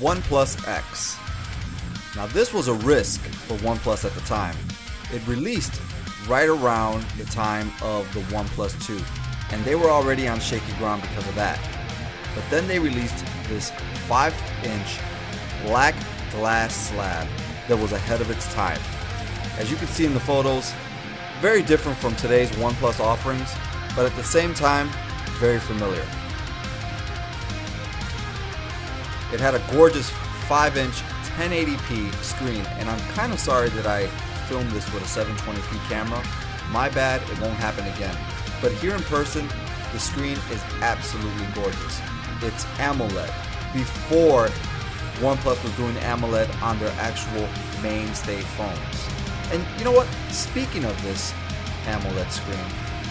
OnePlus X. Now this was a risk for OnePlus at the time. It released right around the time of the OnePlus 2, and they were already on shaky ground because of that. But then they released this 5-inch black glass slab that was ahead of its time. As you can see in the photos, very different from today's OnePlus offerings, but at the same time, very familiar. It had a gorgeous 5-inch 1080p screen, and I'm kind of sorry that I filmed this with a 720p camera. My bad, it won't happen again. But here in person, the screen is absolutely gorgeous. It's AMOLED. Before OnePlus was doing AMOLED on their actual mainstay phones. And you know what? Speaking of this AMOLED screen,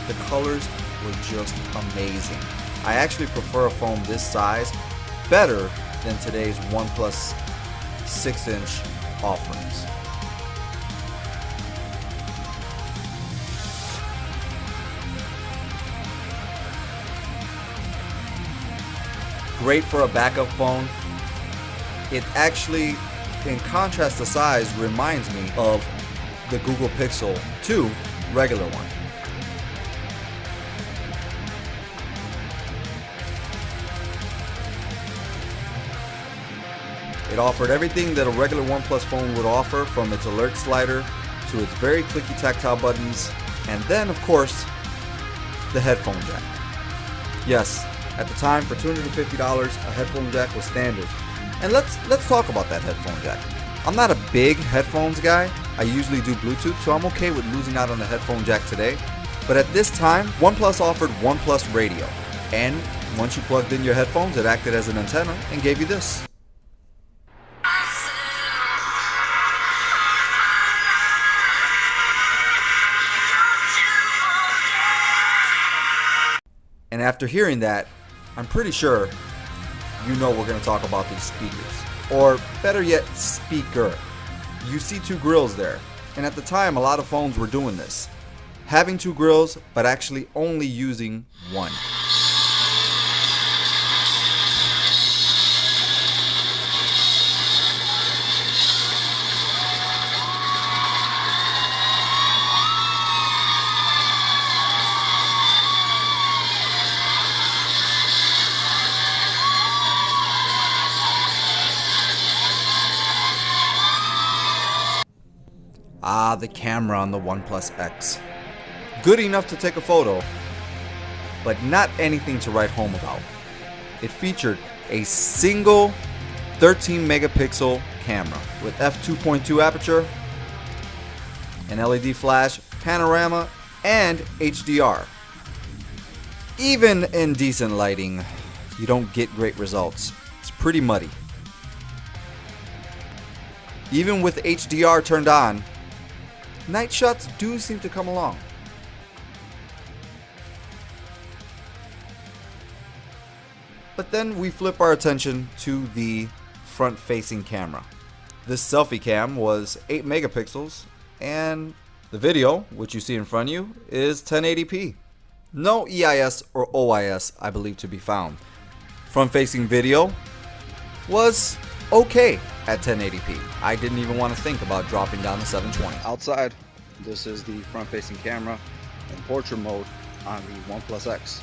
the colors were just amazing. I actually prefer a phone this size better than today's OnePlus 6-inch offerings. Great for a backup phone. It actually, in contrast to size, reminds me of the Google Pixel 2 regular one. It offered everything that a regular OnePlus phone would offer, from its alert slider to its very clicky tactile buttons, and then of course the headphone jack. Yes, at the time for $250 a headphone jack was standard. And let's talk about that headphone jack. I'm not a big headphones guy. I usually do Bluetooth, so I'm okay with losing out on the headphone jack today. But at this time, OnePlus offered OnePlus Radio, and once you plugged in your headphones, it acted as an antenna and gave you this. And after hearing that, I'm pretty sure you know we're going to talk about these speakers. Or better yet, speaker. You see two grills there. And at the time, a lot of phones were doing this. Having two grills, but actually only using one. Ah, the camera on the OnePlus X. Good enough to take a photo, but not anything to write home about. It featured a single 13 megapixel camera with f2.2 aperture, an LED flash, panorama, and HDR. Even in decent lighting, you don't get great results. It's pretty muddy. Even with HDR turned on, night shots do seem to come along. But then we flip our attention to the front-facing camera. This selfie cam was 8 megapixels, and the video, which you see in front of you, is 1080p. No EIS or OIS, I believe, to be found. Front-facing video was okay at 1080p. I didn't even want to think about dropping down to 720. Outside, this is the front-facing camera in portrait mode on the OnePlus X.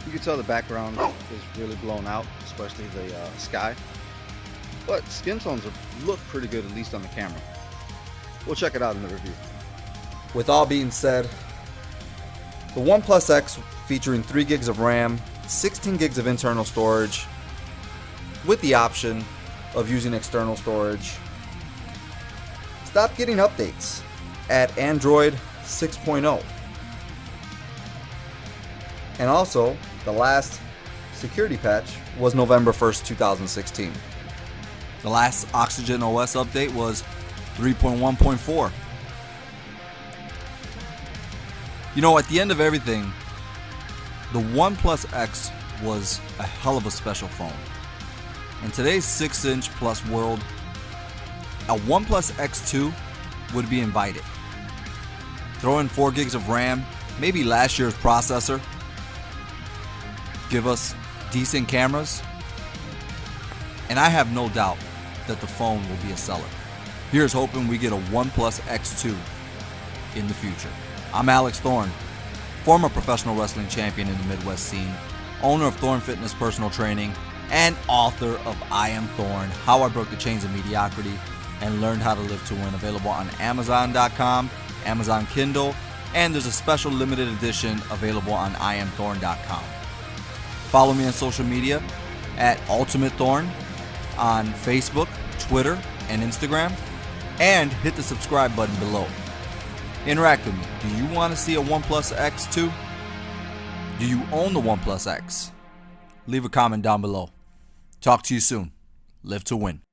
You can tell the background is really blown out, especially the sky. But skin tones look pretty good, at least on the camera. We'll check it out in the review. With all being said, the OnePlus X, featuring 3 gigs of RAM, 16 gigs of internal storage, with the option of using external storage, stopped getting updates at Android 6.0. And also, the last security patch was November 1st, 2016. The last Oxygen OS update was 3.1.4. You know, at the end of everything, the OnePlus X was a hell of a special phone. In today's 6-inch plus world, a OnePlus X2 would be invited. Throw in 4 gigs of RAM, maybe last year's processor, give us decent cameras, and I have no doubt that the phone will be a seller. Here's hoping we get a OnePlus X2 in the future. I'm Alex Thorne, former professional wrestling champion in the Midwest scene, owner of Thorne Fitness Personal Training, and author of I Am Thorne, How I Broke the Chains of Mediocrity and Learned How to Live to Win, available on Amazon.com, Amazon Kindle, and there's a special limited edition available on IamThorne.com. Follow me on social media at Ultimate Thorne on Facebook, Twitter, and Instagram, and hit the subscribe button below. Interact with me. Do you want to see a OnePlus X2? Do you own the OnePlus X? Leave a comment down below. Talk to you soon. Live to win.